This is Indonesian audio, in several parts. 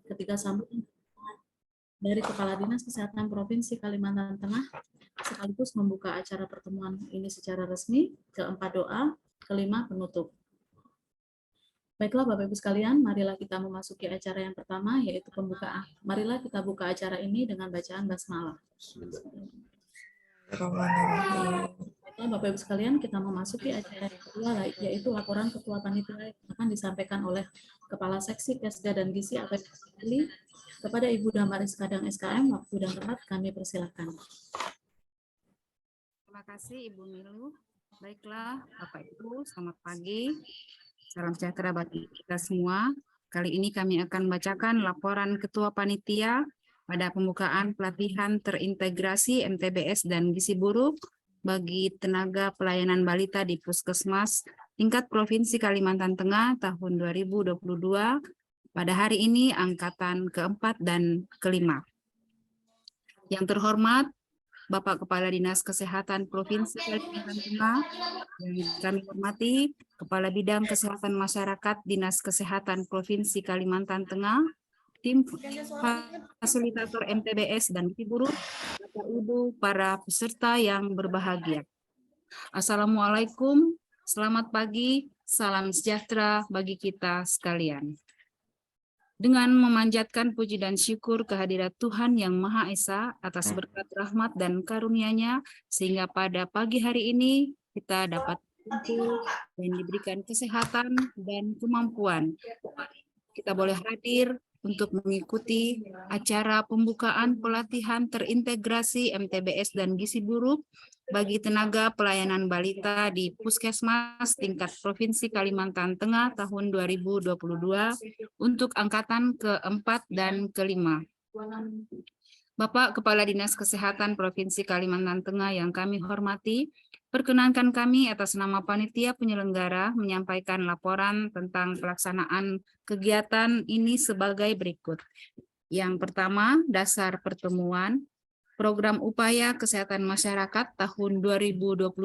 Ketiga, sambutan dari Kepala Dinas Kesehatan Provinsi Kalimantan Tengah sekaligus membuka acara pertemuan ini secara resmi. Keempat, doa. Kelima, penutup. Baiklah Bapak Ibu sekalian, marilah kita memasuki acara yang pertama, yaitu pembukaan. Marilah kita buka acara ini dengan bacaan basmalah. Baiklah Bapak Ibu sekalian, kita memasuki acara yang kedua, yaitu laporan Ketua Panitia yang akan disampaikan oleh Kepala Seksi Kesda dan Gizi APP kepada Ibu Damaris Kadang SKM. Waktu dan tempat kami persilakan. Terima kasih Ibu Nilu. Baiklah Bapak Ibu, selamat pagi. Salam sejahtera bagi kita semua. Kali ini kami akan membacakan laporan Ketua Panitia pada pembukaan pelatihan terintegrasi MTBS dan gizi buruk bagi tenaga pelayanan balita di Puskesmas tingkat Provinsi Kalimantan Tengah tahun 2022 pada hari ini angkatan keempat dan kelima. Yang terhormat Bapak Kepala Dinas Kesehatan Provinsi Kalimantan Tengah, yang kami hormati Kepala Bidang Kesehatan Masyarakat Dinas Kesehatan Provinsi Kalimantan Tengah, tim fasilitator MTBS dan gizi buruk, Bapak Ibu, para peserta yang berbahagia. Assalamualaikum, selamat pagi, salam sejahtera bagi kita sekalian. Dengan memanjatkan puji dan syukur kehadirat Tuhan Yang Maha Esa atas berkat rahmat dan karunia-Nya, sehingga pada pagi hari ini kita dapat berkumpul dan diberikan kesehatan dan kemampuan. Kita boleh hadir untuk mengikuti acara pembukaan pelatihan terintegrasi MTBS dan gizi buruk bagi tenaga pelayanan balita di Puskesmas tingkat Provinsi Kalimantan Tengah tahun 2022 untuk angkatan keempat dan kelima. Bapak Kepala Dinas Kesehatan Provinsi Kalimantan Tengah yang kami hormati, perkenankan kami atas nama panitia penyelenggara menyampaikan laporan tentang pelaksanaan kegiatan ini sebagai berikut. Yang pertama, dasar pertemuan, program upaya kesehatan masyarakat tahun 2022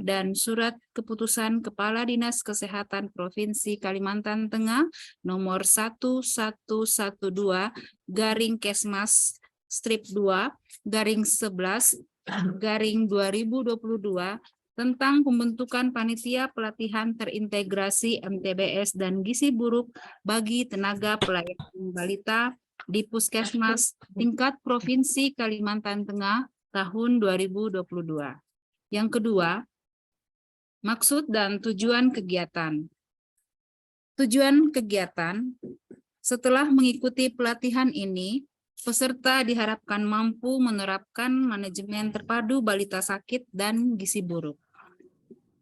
dan surat keputusan Kepala Dinas Kesehatan Provinsi Kalimantan Tengah nomor 1112/Kesmas strip 2/11/2022 tentang pembentukan panitia pelatihan terintegrasi MTBS dan gizi buruk bagi tenaga pelayanan balita di Puskesmas tingkat Provinsi Kalimantan Tengah tahun 2022. Yang kedua, maksud dan tujuan kegiatan. Tujuan kegiatan, setelah mengikuti pelatihan ini, peserta diharapkan mampu menerapkan manajemen terpadu balita sakit dan gizi buruk.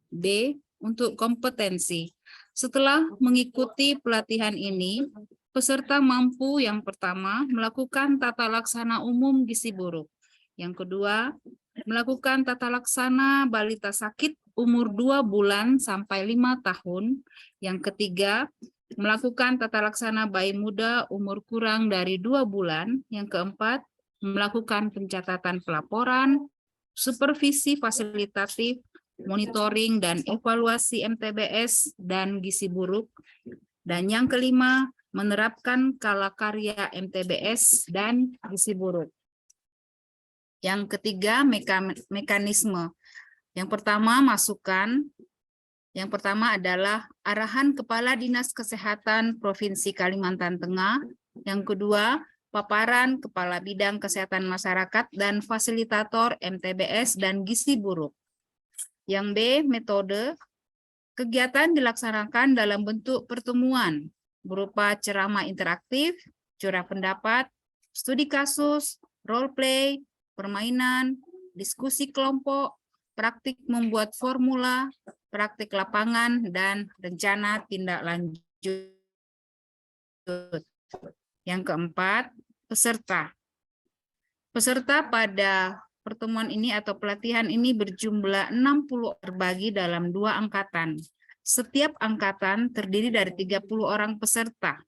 B. Untuk kompetensi. Setelah mengikuti pelatihan ini, peserta mampu yang pertama melakukan tata laksana umum gizi buruk. Yang kedua, melakukan tata laksana balita sakit umur 2 bulan sampai 5 tahun. Yang ketiga, melakukan tata laksana bayi muda umur kurang dari 2 bulan. Yang keempat, melakukan pencatatan pelaporan, supervisi fasilitatif, monitoring dan evaluasi MTBS dan gizi buruk. Dan yang kelima, menerapkan kalakarya MTBS dan gizi buruk. Yang ketiga, mekanisme. Yang pertama, masukan. Yang pertama adalah arahan Kepala Dinas Kesehatan Provinsi Kalimantan Tengah. Yang kedua, paparan Kepala Bidang Kesehatan Masyarakat dan Fasilitator MTBS dan gizi buruk. Yang B, metode. Kegiatan dilaksanakan dalam bentuk pertemuan berupa ceramah interaktif, curah pendapat, studi kasus, role play, permainan, diskusi kelompok, praktik membuat formula, praktik lapangan, dan rencana tindak lanjut. Yang keempat, peserta. Peserta pada pertemuan ini atau pelatihan ini berjumlah 60 terbagi dalam 2 angkatan. Setiap angkatan terdiri dari 30 orang peserta.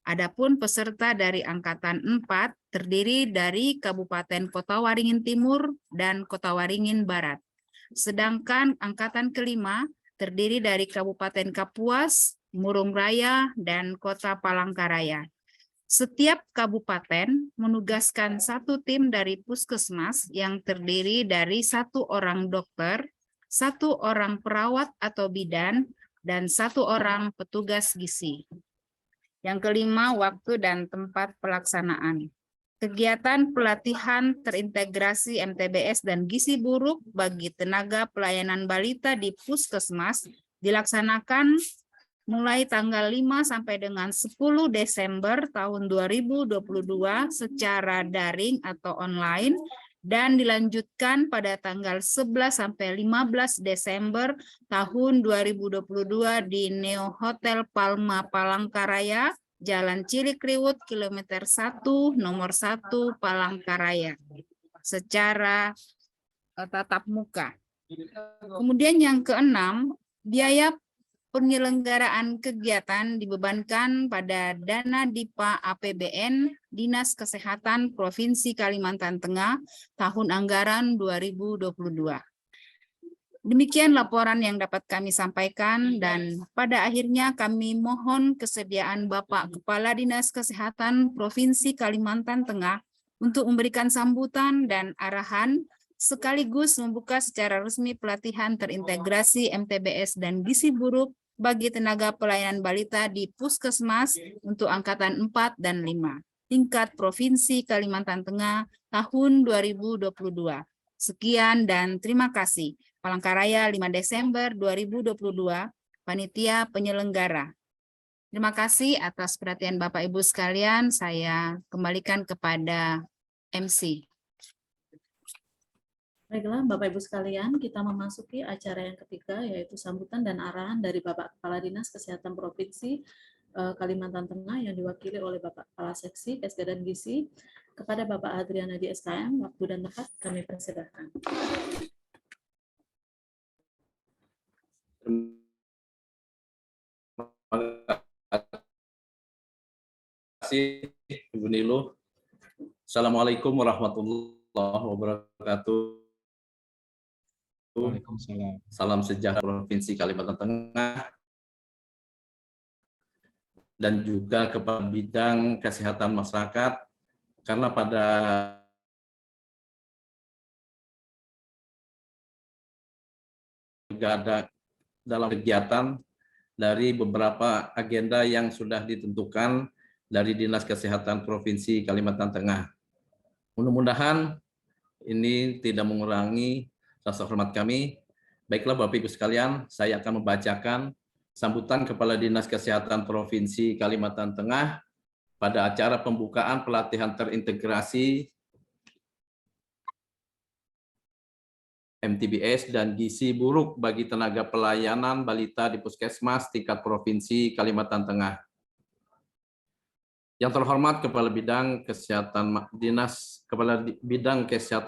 Adapun peserta dari angkatan 4 terdiri dari Kabupaten Kota Waringin Timur dan Kota Waringin Barat. Sedangkan angkatan kelima terdiri dari Kabupaten Kapuas, Murung Raya, dan Kota Palangkaraya. Setiap kabupaten menugaskan satu tim dari puskesmas yang terdiri dari 1 orang dokter, 1 orang perawat atau bidan, dan 1 orang petugas gizi. Yang kelima, waktu dan tempat pelaksanaan. Kegiatan pelatihan terintegrasi MTBS dan gizi buruk bagi tenaga pelayanan balita di puskesmas dilaksanakan mulai tanggal 5 sampai dengan 10 Desember tahun 2022 secara daring atau online dan dilanjutkan pada tanggal 11 sampai 15 Desember tahun 2022 di Neo Hotel Palma Palangkaraya, Jalan Cilikriwut, kilometer 1, nomor 1, Palangkaraya, secara tatap muka. Kemudian yang keenam, biaya penyelenggaraan kegiatan dibebankan pada dana DIPA APBN Dinas Kesehatan Provinsi Kalimantan Tengah tahun anggaran 2022. Demikian laporan yang dapat kami sampaikan dan pada akhirnya kami mohon kesediaan Bapak Kepala Dinas Kesehatan Provinsi Kalimantan Tengah untuk memberikan sambutan dan arahan sekaligus membuka secara resmi pelatihan terintegrasi MTBS dan gizi buruk bagi tenaga pelayanan balita di Puskesmas untuk angkatan 4 dan 5 tingkat Provinsi Kalimantan Tengah tahun 2022. Sekian dan terima kasih. Palangkaraya 5 Desember 2022, Panitia Penyelenggara. Terima kasih atas perhatian Bapak Ibu sekalian. Saya kembalikan kepada MC. Baiklah, Bapak Ibu sekalian, kita memasuki acara yang ketiga, yaitu sambutan dan arahan dari Bapak Kepala Dinas Kesehatan Provinsi Kalimantan Tengah yang diwakili oleh Bapak Kepala Seksi SD dan Gizi kepada Bapak Adriana di SKM. Waktu dan tempat kami persilakan. Terima kasih, Ibu Nilu. Assalamualaikum warahmatullahi wabarakatuh. Waalaikumsalam. Salam sejahtera Provinsi Kalimantan Tengah dan juga kepada bidang kesehatan masyarakat, karena pada juga ada dalam kegiatan dari beberapa agenda yang sudah ditentukan dari Dinas Kesehatan Provinsi Kalimantan Tengah. Mudah-mudahan ini tidak mengurangi rasa hormat kami. Baiklah Bapak Ibu sekalian, saya akan membacakan sambutan Kepala Dinas Kesehatan Provinsi Kalimantan Tengah pada acara pembukaan pelatihan terintegrasi MTBS dan gizi buruk bagi tenaga pelayanan balita di Puskesmas tingkat Provinsi Kalimantan Tengah. Yang terhormat Kepala Bidang Kesehatan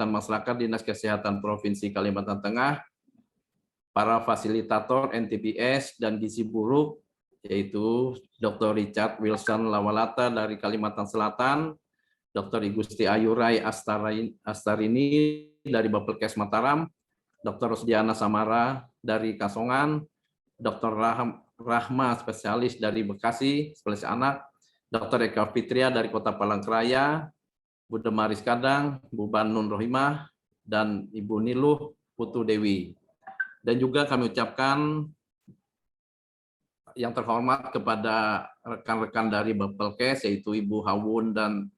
Masyarakat Dinas Kesehatan Provinsi Kalimantan Tengah, para fasilitator NTBS dan gizi buruk, yaitu Dr. Richard Wilson Lawalata dari Kalimantan Selatan, Dr. Igusti Ayurai Astarini dari Bapelkes Mataram, Dr. Rosdiana Samara dari Kasongan, Dr. Rahma spesialis dari Bekasi, spesialis anak, Dr. Eka Fitria dari Kota Palangkaraya, Bu Demaris Kadang, Bu Banun Rohimah, dan Ibu Niluh Putu Dewi. Dan juga kami ucapkan yang terhormat kepada rekan-rekan dari Bapelkes, yaitu Ibu Hawun dan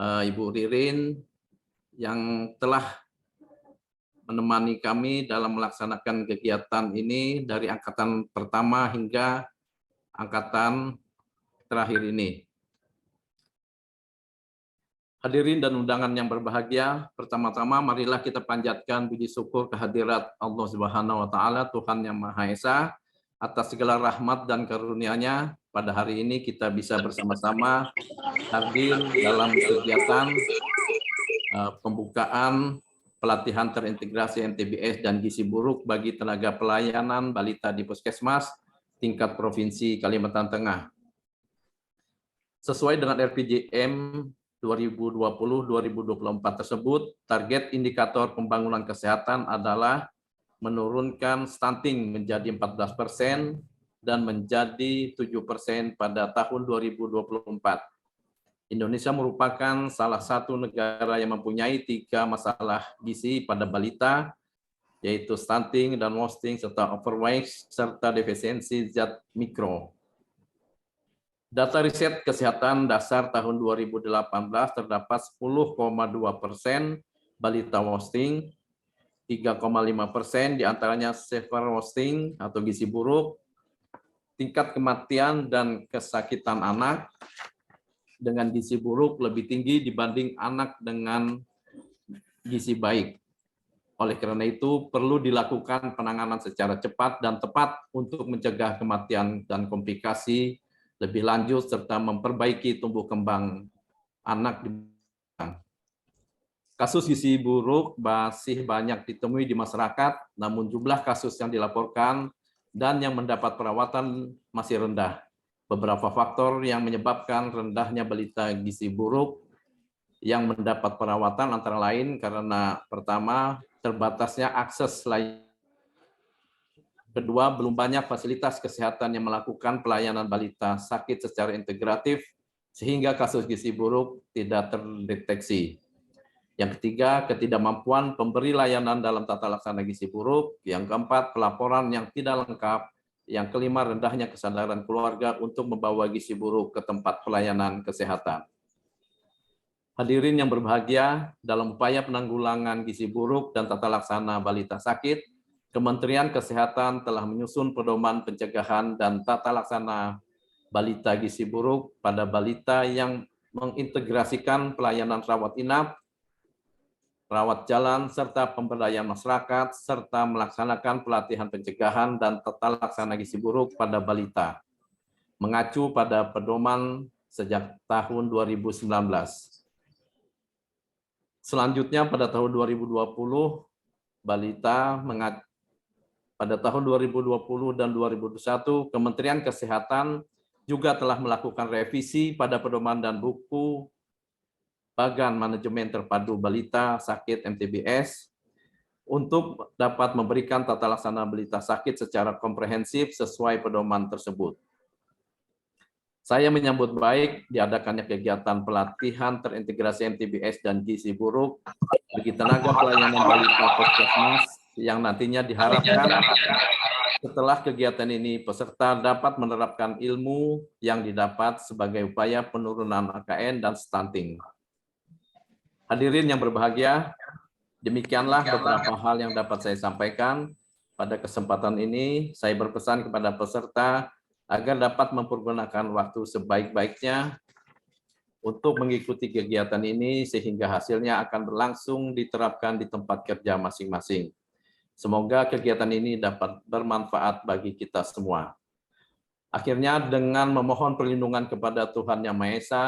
Ibu Ririn, yang telah menemani kami dalam melaksanakan kegiatan ini dari angkatan pertama hingga angkatan terakhir ini. Hadirin dan undangan yang berbahagia, pertama-tama marilah kita panjatkan puji syukur kehadirat Allah Subhanahu wa taala, Tuhan yang Maha Esa, atas segala rahmat dan karunia-Nya. Pada hari ini kita bisa bersama-sama hadir dalam kegiatan pembukaan pelatihan terintegrasi MTBS dan gizi buruk bagi tenaga pelayanan balita di Puskesmas tingkat Provinsi Kalimantan Tengah. Sesuai dengan RPJM 2020-2024 tersebut, target indikator pembangunan kesehatan adalah menurunkan stunting menjadi 14% dan menjadi 7% pada tahun 2024. Indonesia merupakan salah satu negara yang mempunyai 3 masalah gizi pada balita, yaitu stunting dan wasting, serta overweight, serta defisiensi zat mikro. Data riset kesehatan dasar tahun 2018 terdapat 10,2% balita wasting, 3,5% diantaranya severe wasting atau gizi buruk, tingkat kematian dan kesakitan anak dengan gizi buruk lebih tinggi dibanding anak dengan gizi baik. Oleh karena itu, perlu dilakukan penanganan secara cepat dan tepat untuk mencegah kematian dan komplikasi lebih lanjut serta memperbaiki tumbuh kembang anak. Kasus gizi buruk masih banyak ditemui di masyarakat, namun jumlah kasus yang dilaporkan dan yang mendapat perawatan masih rendah. Beberapa faktor yang menyebabkan rendahnya balita gizi buruk yang mendapat perawatan antara lain karena pertama, terbatasnya akses layanan. Kedua, belum banyak fasilitas kesehatan yang melakukan pelayanan balita sakit secara integratif sehingga kasus gizi buruk tidak terdeteksi. Yang ketiga, ketidakmampuan pemberi layanan dalam tata laksana gizi buruk. Yang keempat, pelaporan yang tidak lengkap. Yang kelima, rendahnya kesadaran keluarga untuk membawa gizi buruk ke tempat pelayanan kesehatan. Hadirin yang berbahagia, dalam upaya penanggulangan gizi buruk dan tata laksana balita sakit, Kementerian Kesehatan telah menyusun pedoman pencegahan dan tata laksana balita gizi buruk pada balita yang mengintegrasikan pelayanan rawat inap, rawat jalan, serta pemberdayaan masyarakat, serta melaksanakan pelatihan pencegahan dan tata laksana gizi buruk pada balita, mengacu pada pedoman sejak tahun 2019. Selanjutnya pada tahun 2020, pada tahun 2020 dan 2021, Kementerian Kesehatan juga telah melakukan revisi pada pedoman dan buku Bagan Manajemen Terpadu Balita Sakit MTBS untuk dapat memberikan tata laksana balita sakit secara komprehensif sesuai pedoman tersebut. Saya menyambut baik diadakannya kegiatan pelatihan terintegrasi MTBS dan gizi buruk bagi tenaga pelayanan balita puskesmas yang nantinya diharapkan setelah kegiatan ini peserta dapat menerapkan ilmu yang didapat sebagai upaya penurunan AKN dan stunting. Hadirin yang berbahagia, demikianlah beberapa hal yang dapat saya sampaikan. Pada kesempatan ini, saya berpesan kepada peserta agar dapat mempergunakan waktu sebaik-baiknya untuk mengikuti kegiatan ini sehingga hasilnya akan berlangsung diterapkan di tempat kerja masing-masing. Semoga kegiatan ini dapat bermanfaat bagi kita semua. Akhirnya dengan memohon perlindungan kepada Tuhan Yang Maha Esa,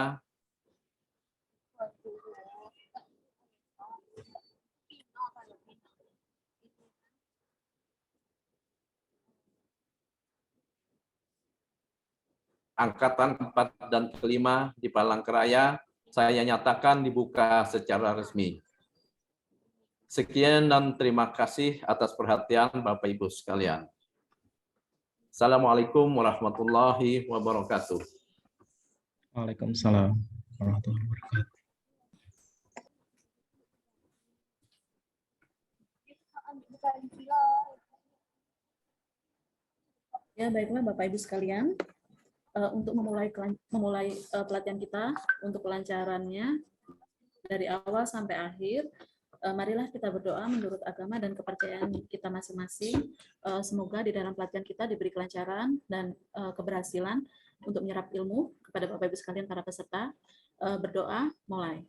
Angkatan 4 dan ke-5 di Palangkaraya, saya nyatakan dibuka secara resmi. Sekian dan terima kasih atas perhatian Bapak Ibu sekalian. Assalamualaikum warahmatullahi wabarakatuh. Waalaikumsalam warahmatullahi wabarakatuh. Ya, baiklah Bapak Ibu sekalian. Untuk memulai pelatihan kita untuk kelancarannya dari awal sampai akhir, marilah kita berdoa menurut agama dan kepercayaan kita masing-masing. Semoga di dalam pelatihan kita diberi kelancaran dan keberhasilan untuk menyerap ilmu kepada Bapak Ibu sekalian para peserta. Berdoa, mulai.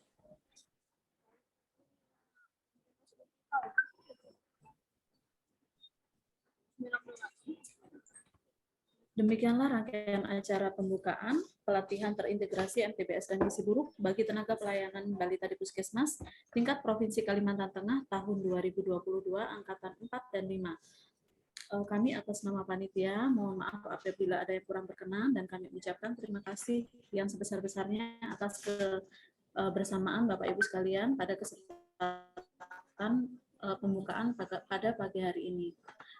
Demikianlah rangkaian acara pembukaan pelatihan terintegrasi MTBS dan gizi buruk bagi tenaga pelayanan balita di Puskesmas tingkat Provinsi Kalimantan Tengah tahun 2022 angkatan 4 dan 5. Kami atas nama panitia mohon maaf apabila ada yang kurang berkenan dan kami ucapkan terima kasih yang sebesar-besarnya atas kebersamaan Bapak Ibu sekalian pada kesempatan pembukaan pada pagi hari ini.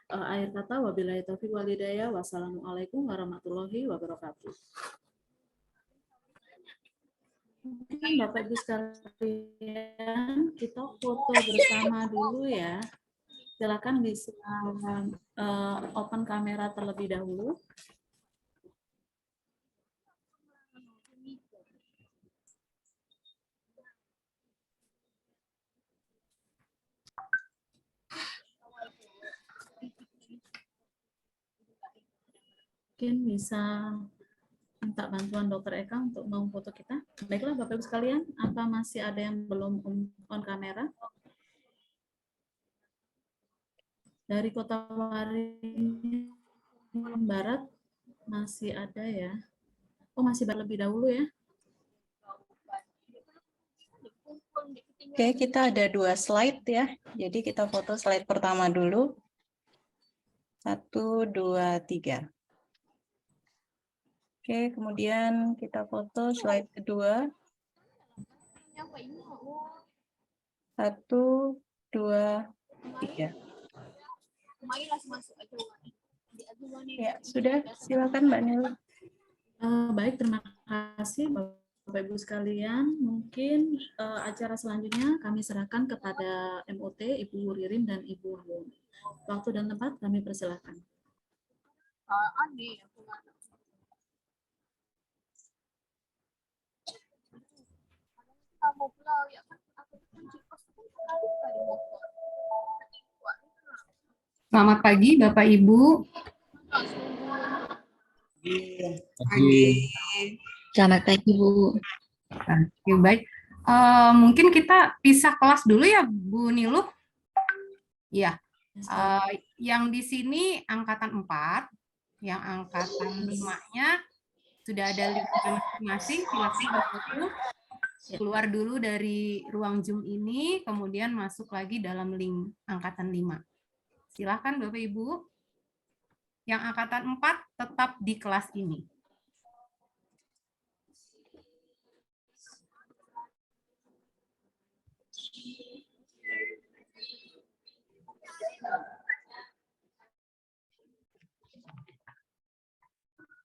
Akhir kata, wabillahi taufiq wal hidayah. Wassalamualaikum warahmatullahi wabarakatuh. Mungkin Bapak Ibu sekalian, kita foto bersama dulu ya. Silakan bisa open kamera terlebih dahulu. Mungkin bisa minta bantuan Dokter Eka untuk memfoto kita. Baiklah Bapak Ibu sekalian, apa masih ada yang belum on kamera? Dari Kota Waringin Barat masih ada ya. Oh, masih lebih dahulu ya. Oke, kita ada 2 slide ya. Jadi kita foto slide pertama dulu. 1, 2, 3. Oke, kemudian kita foto slide kedua. 1, 2, 3. Ya, sudah. Silakan Mbak Nila. Baik, terima kasih Bapak Ibu sekalian. Mungkin acara selanjutnya kami serahkan kepada MOT, Ibu Ririn dan Ibu Yun. Waktu dan tempat kami persilahkan. Selamat pagi, Bapak Ibu. Selamat pagi, Bu. Oke, baik. Mungkin kita pisah kelas dulu ya, Bu Niluh. Ya, yang di sini angkatan 4, yang angkatan 5-nya sudah ada linknya masing-masing. Silakan berfoto. Keluar dulu dari ruang Zoom ini, kemudian masuk lagi dalam link angkatan 5. Silakan Bapak Ibu. Yang angkatan 4 tetap di kelas ini.